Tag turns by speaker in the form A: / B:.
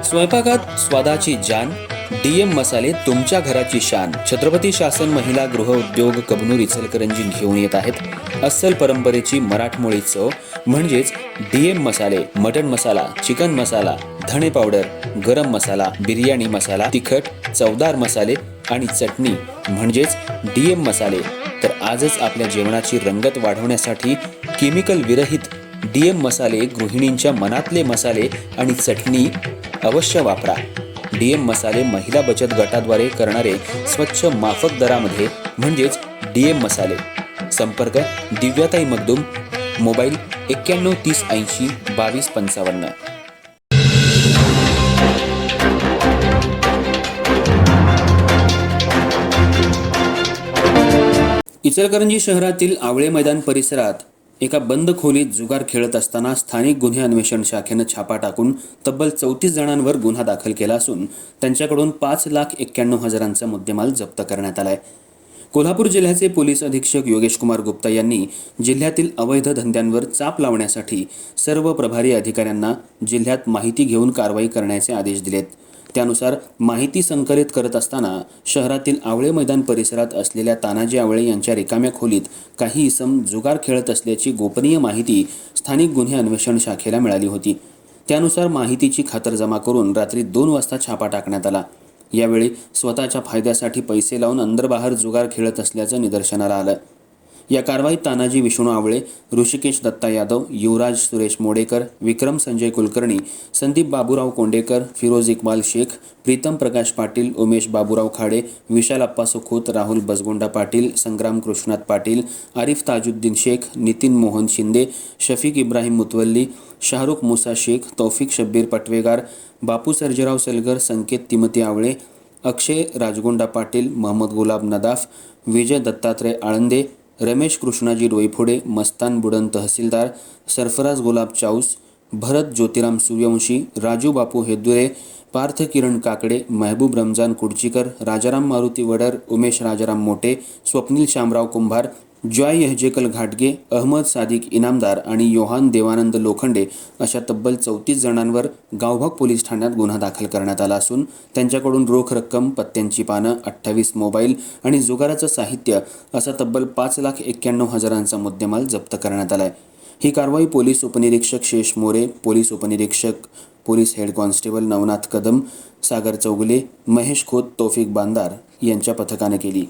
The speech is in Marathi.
A: स्वयंपाकात स्वादाची जान, डीएम मसाले तुमच्या घराची शान. छत्रपती शासन महिला गृह उद्योग कबनूर इचलकरंजी घेऊन येत आहेत अस्सल परंपरेची मराठमोळी चव म्हणजेच डीएम मसाले. मटन मसाला, चिकन मसाला, धणे पावडर, गरम मसाला, बिर्याणी मसाला, तिखट चवदार मसाले आणि चटणी म्हणजेच डीएम मसाले. तर आजच आपल्या जेवणाची रंगत वाढवण्यासाठी केमिकल विरहित डीएम मसाले, गृहिणींच्या मनातले मसाले आणि चटणी अवश्य वापरा. डीएम मसाले महिला बचत गटाद्वारे करणारे स्वच्छ माफक दरामध्ये म्हणजेच डीएम मसाले. संपर्क दिव्याताई मगदूम, मोबाईल 91 30 80 22 55. इचलकरंजी शहरातील आवळे मैदान परिसरात एका बंद खोलीत जुगार खेळत असताना स्थानिक गुन्हे अन्वेषण शाखेनं छापा टाकून तब्बल 34 जणांवर गुन्हा दाखल केला असून त्यांच्याकडून 5,91,000चा मुद्देमाल जप्त करण्यात आलाय. कोल्हापूर जिल्ह्याचे पोलीस अधीक्षक योगेश कुमार गुप्ता यांनी जिल्ह्यातील अवैध धंद्यांवर चाप लावण्यासाठी सर्व प्रभारी अधिकाऱ्यांना जिल्ह्यात माहिती घेऊन कारवाई करण्याचे आदेश दिलेत. त्यानुसार माहिती संकलित करत असताना शहरातील आवळे मैदान परिसरात असलेल्या तानाजी आवळे यांच्या रिकाम्या खोलीत काही इसम जुगार खेळत असल्याची गोपनीय माहिती स्थानिक गुन्हे अन्वेषण शाखेला मिळाली होती. त्यानुसार माहितीची खातरजमा करून रात्री 2 वाजता छापा टाकण्यात आला. यावेळी स्वतःच्या फायद्यासाठी पैसे लावून अंदरबाहेर जुगार खेळत असल्याचं निदर्शनाला आलं. या कारवाईत तानाजी विष्णू आवळे, ऋषिकेश दत्ता यादव, युवराज सुरेश मोडेकर, विक्रम संजय कुलकर्णी, संदीप बाबूराव कोंडेकर, फिरोज इक्बाल शेख, प्रीतम प्रकाश पाटील, उमेश बाबूराव खाडे, विशाल अप्पा सुखोत, राहुल बसगोंडा पाटील, संग्राम कृष्णात पाटील, आरिफ ताजुद्दीन शेख, नितीन मोहन शिंदे, शफीक इब्राहिम मुतवल्ली, शाहरुख मुसा शेख, तौफिक शब्बीर पटवेगार, बापू सर्जेराव सलगर, संकेत तिमती आवळे, अक्षय राजगोंडा पाटील, मोहम्मद गुलाब नदाफ, विजय दत्तात्रय आळंदे, रमेश कृष्णाजी डोईफोडे, मस्तान बुडन तहसीलदार, सरफराज गुलाब चाऊस, भरत ज्योतिराम सूर्यवंशी, राजू बापू हेदुरे, पार्थ किरण काकडे, महबूब रमजान कुडचीकर, राजाराम मारुती वडर, उमेश राजाराम मोटे, स्वप्नील शामराव कुंभार, जॉय यहजेकल घाटगे, अहमद सादिक इनामदार आणि योहान देवानंद लोखंडे अशा तब्बल 34 जणांवर गावभाग पोलीस ठाण्यात गुन्हा दाखल करण्यात आला असून त्यांच्याकडून रोख रक्कम, पत्त्यांची पानं, 28 मोबाईल आणि जुगाराचं साहित्य असा तब्बल 5,91,000चा मुद्देमाल जप्त करण्यात आलाय. ही कारवाई पोलीस उपनिरीक्षक शेष मोरे, पोलीस उपनिरीक्षक police head constable Navnath Kadam, Sagar Chougule, Mahesh Khot, Taufiq Bandar यांच्या पथकानं केली.